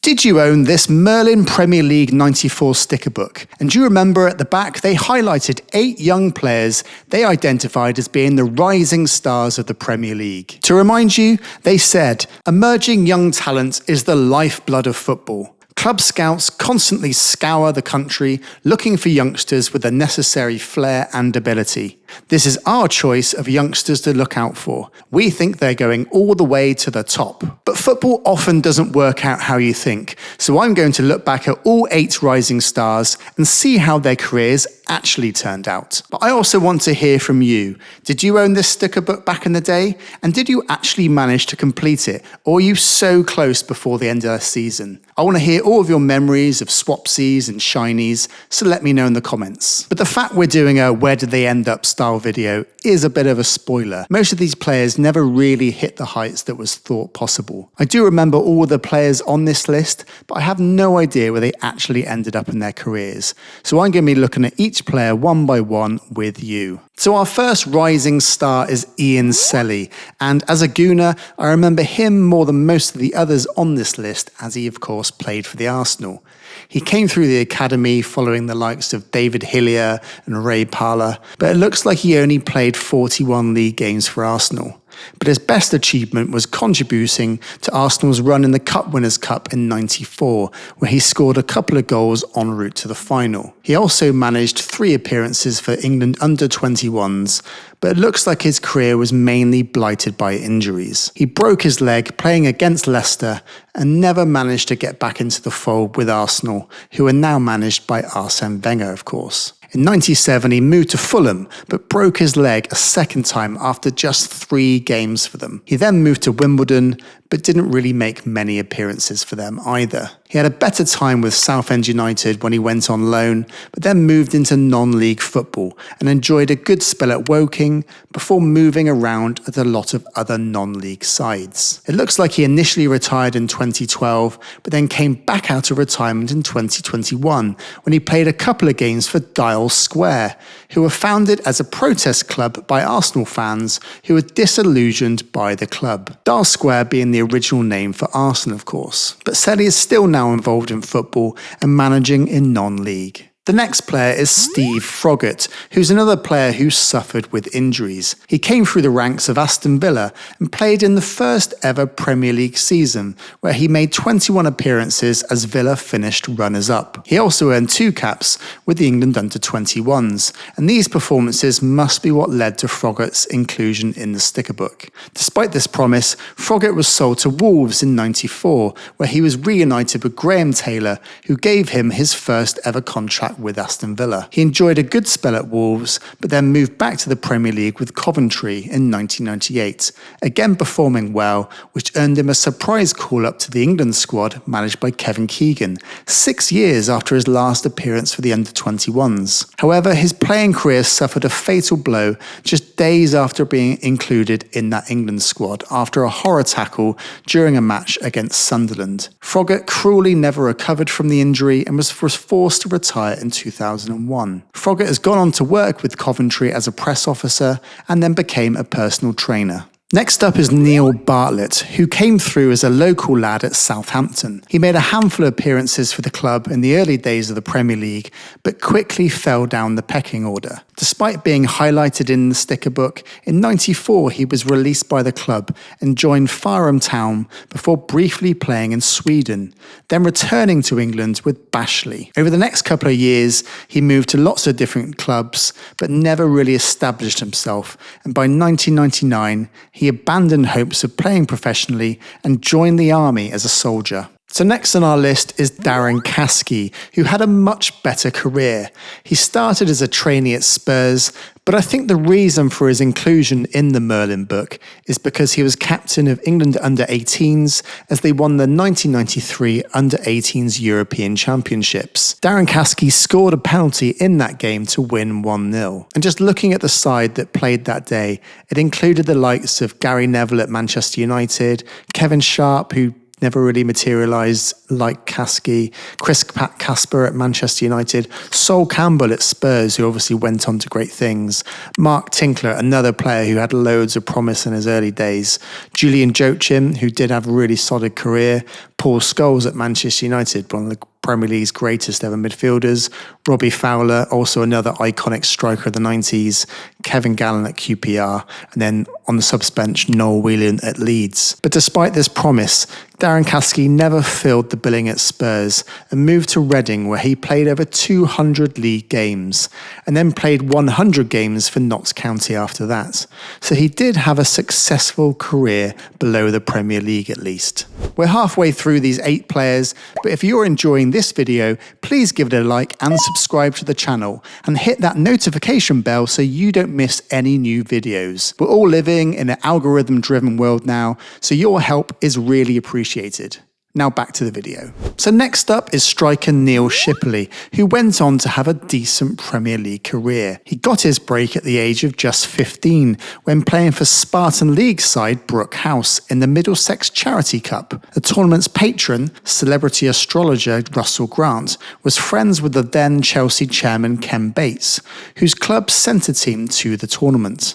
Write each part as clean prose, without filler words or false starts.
Did you own this Merlin Premier League 94 sticker book? And do you remember at the back they highlighted 8 young players they identified as being the rising stars of the Premier League? To remind you, they said, emerging young talent is the lifeblood of football. Club scouts constantly scour the country looking for youngsters with the necessary flair and ability. This is our choice of youngsters to look out for. We think they're going all the way to the top. But football often doesn't work out how you think, so I'm going to look back at all 8 rising stars and see how their careers actually turned out. But I also want to hear from you. Did you own this sticker book back in the day? And did you actually manage to complete it? Or were you so close before the end of the season? I want to hear all of your memories of swapsies and shinies, so let me know in the comments. But the fact we're doing a where did they end up style video is a bit of a spoiler. Most of these players never really hit the heights that was thought possible. I do remember all the players on this list, but I have no idea where they actually ended up in their careers. So I'm going to be looking at each player one by one with you. So our first rising star is Ian Selley, and as a Gooner, I remember him more than most of the others on this list, as he of course played for the Arsenal. He came through the academy following the likes of David Hillier and Ray Parlour, but it looks like he only played 41 league games for Arsenal. But his best achievement was contributing to Arsenal's run in the Cup Winners' Cup in '94, where he scored a couple of goals en route to the final. He also managed 3 appearances for England under-21s, but it looks like his career was mainly blighted by injuries. He broke his leg playing against Leicester and never managed to get back into the fold with Arsenal, who are now managed by Arsene Wenger, of course. In '97, he moved to Fulham, but broke his leg a second time after just 3 games for them. He then moved to Wimbledon, but didn't really make many appearances for them either. He had a better time with Southend United when he went on loan, but then moved into non-league football and enjoyed a good spell at Woking before moving around at a lot of other non-league sides. It looks like he initially retired in 2012, but then came back out of retirement in 2021 when he played a couple of games for Dial Square, who were founded as a protest club by Arsenal fans who were disillusioned by the club. Dial Square being the original name for Arsenal, of course. But Selley is still now involved in football and managing in non-league. The next player is Steve Froggatt, who's another player who suffered with injuries. He came through the ranks of Aston Villa and played in the first ever Premier League season, where he made 21 appearances as Villa finished runners-up. He also earned 2 caps with the England under-21s, and these performances must be what led to Froggatt's inclusion in the sticker book. Despite this promise, Froggatt was sold to Wolves in '94, where he was reunited with Graham Taylor, who gave him his first ever contract with Aston Villa. He enjoyed a good spell at Wolves, but then moved back to the Premier League with Coventry in 1998, again performing well, which earned him a surprise call-up to the England squad managed by Kevin Keegan, 6 years after his last appearance for the under-21s. However, his playing career suffered a fatal blow just days after being included in that England squad after a horror tackle during a match against Sunderland. Froggatt cruelly never recovered from the injury and was forced to retire in 2001. Froggatt has gone on to work with Coventry as a press officer and then became a personal trainer. Next up is Neal Bartlett, who came through as a local lad at Southampton. He made a handful of appearances for the club in the early days of the Premier League, but quickly fell down the pecking order. Despite being highlighted in the sticker book, in '94 he was released by the club and joined Fareham Town before briefly playing in Sweden, then returning to England with Bashley. Over the next couple of years, he moved to lots of different clubs, but never really established himself, and by 1999, he abandoned hopes of playing professionally and joined the army as a soldier. So next on our list is Darren Caskey, who had a much better career. He started as a trainee at Spurs, but I think the reason for his inclusion in the Merlin book is because he was captain of England under-18s as they won the 1993 under-18s European Championships. Darren Caskey scored a penalty in that game to win 1-0. And just looking at the side that played that day, it included the likes of Gary Neville at Manchester United, Kevin Sharp, who never really materialised like Caskey, Chris Casper at Manchester United, Sol Campbell at Spurs, who obviously went on to great things, Mark Tinkler, another player who had loads of promise in his early days, Julian Joachim, who did have a really solid career, Paul Scholes at Manchester United, one of the Premier League's greatest ever midfielders, Robbie Fowler, also another iconic striker of the 90s, Kevin Gallen at QPR, and then on the subs bench, Noel Whelan at Leeds. But despite this promise, Darren Caskey never filled the billing at Spurs and moved to Reading, where he played over 200 league games and then played 100 games for Notts County after that. So he did have a successful career below the Premier League at least. We're halfway through these 8 players, but if you're enjoying this video, please give it a like and subscribe to the channel and hit that notification bell so you don't miss any new videos. We're all living in an algorithm-driven world now, so your help is really appreciated. Now back to the video. So next up is striker Neal Shipperley, who went on to have a decent Premier League career. He got his break at the age of just 15 when playing for Spartan League side Brook House in the Middlesex Charity Cup. The tournament's patron, celebrity astrologer Russell Grant, was friends with the then Chelsea chairman Ken Bates, whose club sent a team to the tournament.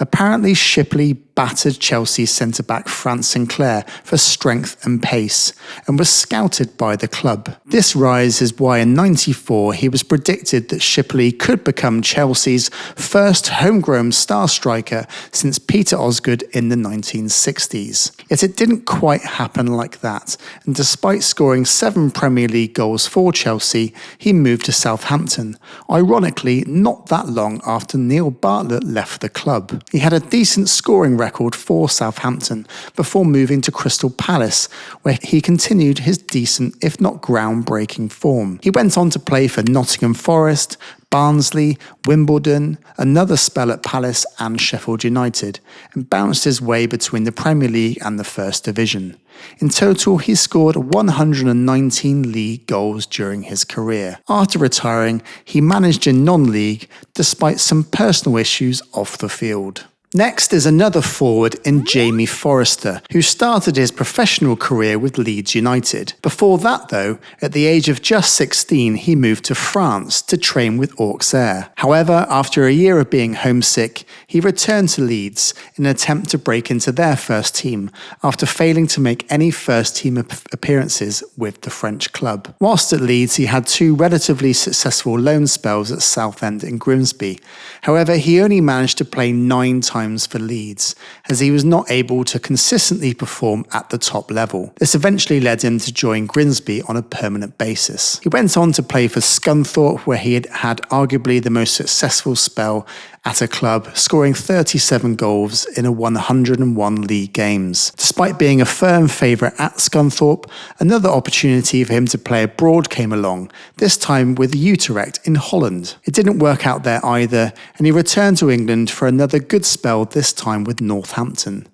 Apparently, Shipperley battered Chelsea centre-back Franz Sinclair for strength and pace and was scouted by the club. This rise is why in '94 he was predicted that Shipperley could become Chelsea's first homegrown star striker since Peter Osgood in the 1960s. Yet it didn't quite happen like that, and despite scoring 7 Premier League goals for Chelsea, he moved to Southampton, ironically not that long after Neal Bartlett left the club. He had a decent scoring record for Southampton before moving to Crystal Palace, where he continued his decent, if not groundbreaking form. He went on to play for Nottingham Forest, Barnsley, Wimbledon, another spell at Palace and Sheffield United, and bounced his way between the Premier League and the First Division. In total, he scored 119 league goals during his career. After retiring, he managed in non-league despite some personal issues off the field. Next is another forward in Jamie Forrester, who started his professional career with Leeds United. Before that though, at the age of just 16, he moved to France to train with Auxerre. However, after a year of being homesick, he returned to Leeds in an attempt to break into their first team after failing to make any first team appearances with the French club. Whilst at Leeds, he had 2 relatively successful loan spells at Southend and Grimsby. However, he only managed to play 9 times for Leeds, as he was not able to consistently perform at the top level. This eventually led him to join Grimsby on a permanent basis. He went on to play for Scunthorpe, where he had arguably the most successful spell at a club, scoring 37 goals in 101 league games. Despite being a firm favourite at Scunthorpe, another opportunity for him to play abroad came along, this time with Utrecht in Holland. It didn't work out there either, and he returned to England for another good spell, this time with Northampton.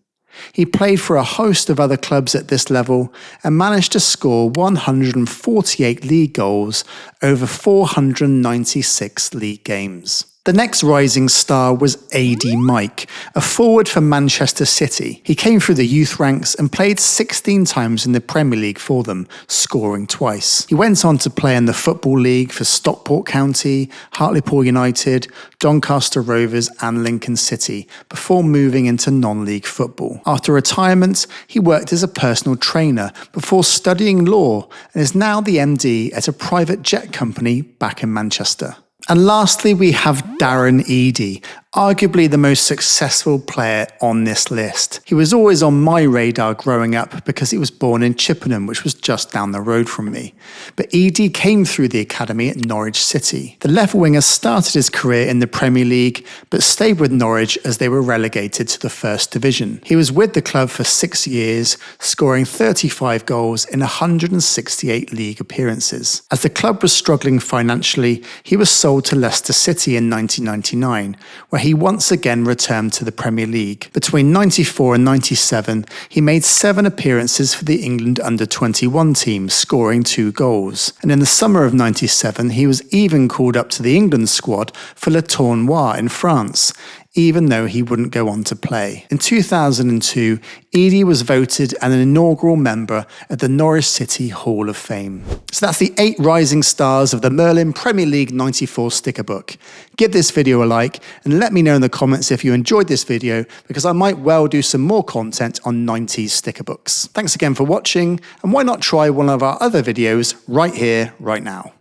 He played for a host of other clubs at this level and managed to score 148 league goals over 496 league games. The next rising star was Adie Mike, a forward for Manchester City. He came through the youth ranks and played 16 times in the Premier League for them, scoring twice. He went on to play in the Football League for Stockport County, Hartlepool United, Doncaster Rovers and Lincoln City, before moving into non-league football. After retirement, he worked as a personal trainer before studying law and is now the MD at a private jet company back in Manchester. And lastly, we have Darren Eadie, arguably the most successful player on this list. He was always on my radar growing up because he was born in Chippenham, which was just down the road from me. But Eadie came through the academy at Norwich City. The left winger started his career in the Premier League, but stayed with Norwich as they were relegated to the First Division. He was with the club for 6 years, scoring 35 goals in 168 league appearances. As the club was struggling financially, he was sold to Leicester City in 1999, where he once again returned to the Premier League. Between 94 and 97, he made 7 appearances for the England under-21 team, scoring 2 goals. And in the summer of 97, he was even called up to the England squad for Le Tournoi in France. even though he wouldn't go on to play. In 2002, Eadie was voted an inaugural member at the Norwich City Hall of Fame. So that's the 8 rising stars of the Merlin Premier League 94 sticker book. Give this video a like and let me know in the comments if you enjoyed this video, because I might well do some more content on 90s sticker books. Thanks again for watching, and why not try one of our other videos right here, right now.